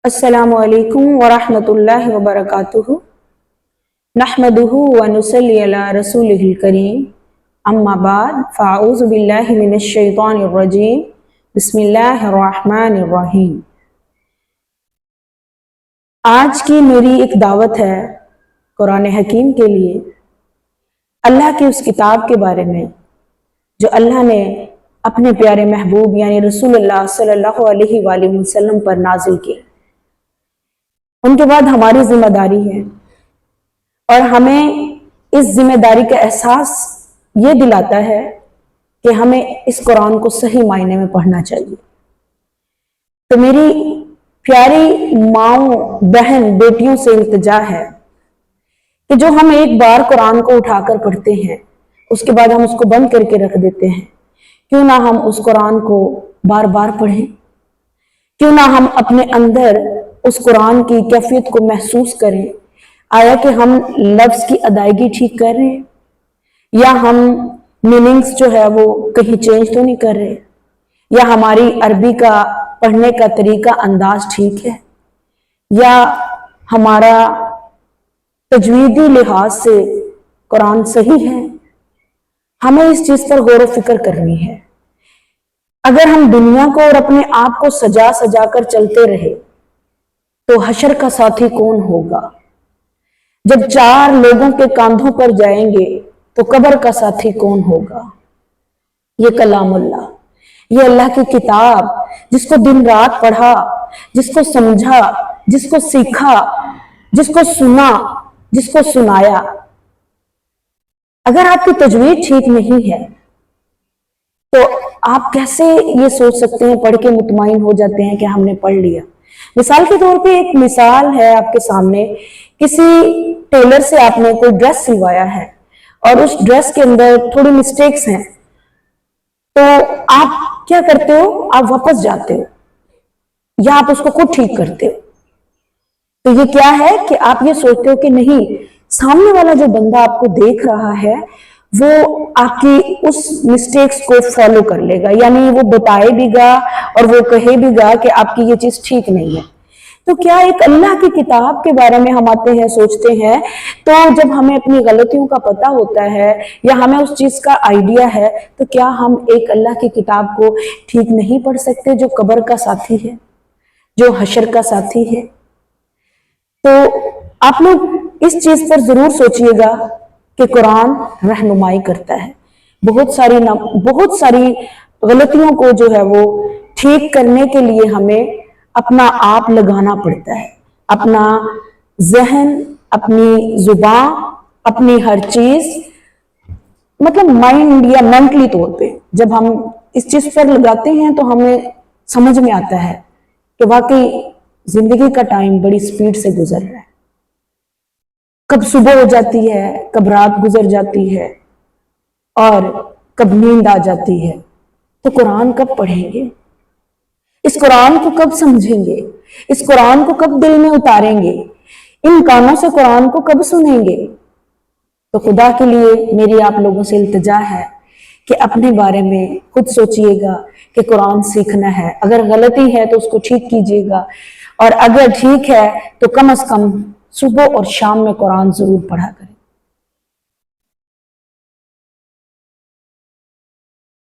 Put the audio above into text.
السلام علیکم ورحمۃ اللہ وبرکاتہ نحمدہ ونصلی علی رسولہ الکریم اما بعد فاعوذ باللہ من الشیطان الرجیم بسم اللہ الرحمن الرحیم۔ آج کی میری ایک دعوت ہے قرآن حکیم کے لیے، اللہ کی اس کتاب کے بارے میں جو اللہ نے اپنے پیارے محبوب یعنی رسول اللہ صلی اللہ علیہ وآلہ وسلم پر نازل کی۔ ان کے بعد ہماری ذمہ داری ہے اور ہمیں اس ذمہ داری کا احساس یہ دلاتا ہے کہ ہمیں اس قرآن کو صحیح معنی میں پڑھنا چاہیے۔ تو میری پیاری ماؤں، بہن، بیٹیوں سے التجا ہے کہ جو ہم ایک بار قرآن کو اٹھا کر پڑھتے ہیں اس کے بعد ہم اس کو بند کر کے رکھ دیتے ہیں، کیوں نہ ہم اس قرآن کو بار بار پڑھیں، کیوں نہ ہم اپنے اندر اس قرآن کی کیفیت کو محسوس کریں، آیا کہ ہم لفظ کی ادائیگی ٹھیک کر رہے ہیں یا ہم میننگز جو ہے وہ کہیں چینج تو نہیں کر رہے، یا ہماری عربی کا پڑھنے کا طریقہ انداز ٹھیک ہے، یا ہمارا تجویدی لحاظ سے قرآن صحیح ہے۔ ہمیں اس چیز پر غور و فکر کرنی ہے۔ اگر ہم دنیا کو اور اپنے آپ کو سجا سجا کر چلتے رہے تو حشر کا ساتھی کون ہوگا؟ جب چار لوگوں کے کاندھوں پر جائیں گے تو قبر کا ساتھی کون ہوگا؟ یہ کلام اللہ، یہ اللہ کی کتاب، جس کو دن رات پڑھا، جس کو سمجھا، جس کو سیکھا، جس کو سنا، جس کو سنایا، اگر آپ کی تجوید ٹھیک نہیں ہے تو آپ کیسے یہ سوچ سکتے ہیں، پڑھ کے مطمئن ہو جاتے ہیں کہ ہم نے پڑھ لیا؟ مثال کے طور پہ ایک مثال ہے آپ کے سامنے، کسی ٹیلر سے آپ نے کوئی ڈریس سلوایا ہے اور اس ڈریس کے اندر تھوڑی مسٹیکس ہیں، تو آپ کیا کرتے ہو؟ آپ واپس جاتے ہو یا آپ اس کو خود ٹھیک کرتے ہو۔ تو یہ کیا ہے کہ آپ یہ سوچتے ہو کہ نہیں، سامنے والا جو بندہ آپ کو دیکھ رہا ہے وہ آپ کی اس مسٹیکس کو فالو کر لے گا، یعنی وہ بتائے بھی گا اور وہ کہے بھی گا کہ آپ کی یہ چیز ٹھیک نہیں ہے۔ تو کیا ایک اللہ کی کتاب کے بارے میں ہم آتے ہیں، سوچتے ہیں، تو جب ہمیں اپنی غلطیوں کا پتہ ہوتا ہے یا ہمیں اس چیز کا آئیڈیا ہے تو کیا ہم ایک اللہ کی کتاب کو ٹھیک نہیں پڑھ سکتے جو قبر کا ساتھی ہے، جو حشر کا ساتھی ہے؟ تو آپ لوگ اس چیز پر ضرور سوچئے گا کہ قرآن رہنمائی کرتا ہے، بہت ساری غلطیوں کو جو ہے وہ ٹھیک کرنے کے لیے ہمیں اپنا آپ لگانا پڑتا ہے، اپنا ذہن، اپنی زبان، اپنی ہر چیز، مطلب مائنڈ یا مینٹلی طور پہ جب ہم اس چیز پر لگاتے ہیں تو ہمیں سمجھ میں آتا ہے کہ واقعی زندگی کا ٹائم بڑی سپیڈ سے گزر رہا ہے، کب صبح ہو جاتی ہے، کب رات گزر جاتی ہے اور کب نیند آ جاتی ہے۔ تو قرآن کب پڑھیں گے؟ اس قرآن کو کب سمجھیں گے؟ اس قرآن کو کب دل میں اتاریں گے؟ ان کانوں سے قرآن کو کب سنیں گے؟ تو خدا کے لیے میری آپ لوگوں سے التجا ہے کہ اپنے بارے میں خود سوچئے گا کہ قرآن سیکھنا ہے، اگر غلطی ہے تو اس کو ٹھیک کیجئے گا، اور اگر ٹھیک ہے تو کم از کم صبح اور شام میں قرآن ضرور پڑھا کریں۔